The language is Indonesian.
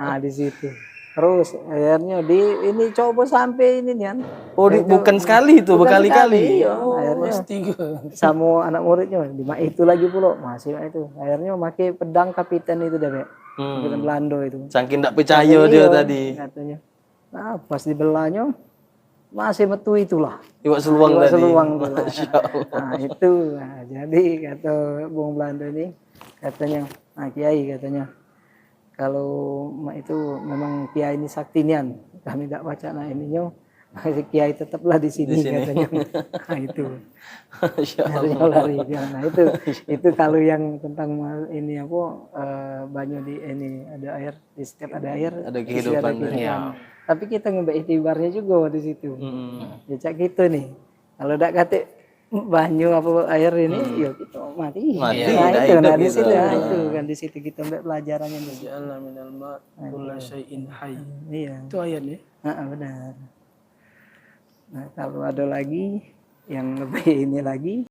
Nah di situ. Terus akhirnya ini coba sampai ini kan. Oh, bukan sekali itu, berkali-kali. Iya, Oh, akhirnya astaga. sama anak muridnya itu lagi pula masih itu. Akhirnya pakai pedang kapitan itu deh, kapitan Belanda itu. Saking tidak percaya dia tadi. Katanya. Nah, pas dibelahnya masih metu itulah. Iwak seluang Iwak tadi. seluang tuh. Masya Allah. Nah, itu. Nah, jadi kata Bung Belanda ini katanya, nah Kiai katanya, kalau itu memang Kiai ini saktinian, kami tidak baca nah ininya, Kiai tetaplah di sini katanya. Nah itu. Lari. Nah itu kalau yang tentang ini apa banyak di ini ada air, di setiap ada air ada kehidupan. Ya. Tapi kita ngambil itibarnya juga di situ. Ya cak gitu nih. Kalau tidak kata banyu apa air ini, ya kita mati. Nah itu nah di situ itu kan di situ kita ambil pelajarannya di situ. Ja'alna minal ma' kulla syai'in hayy. Iya. Itu ayatnya. Benar. Nah kalau ada lagi yang lebih ini lagi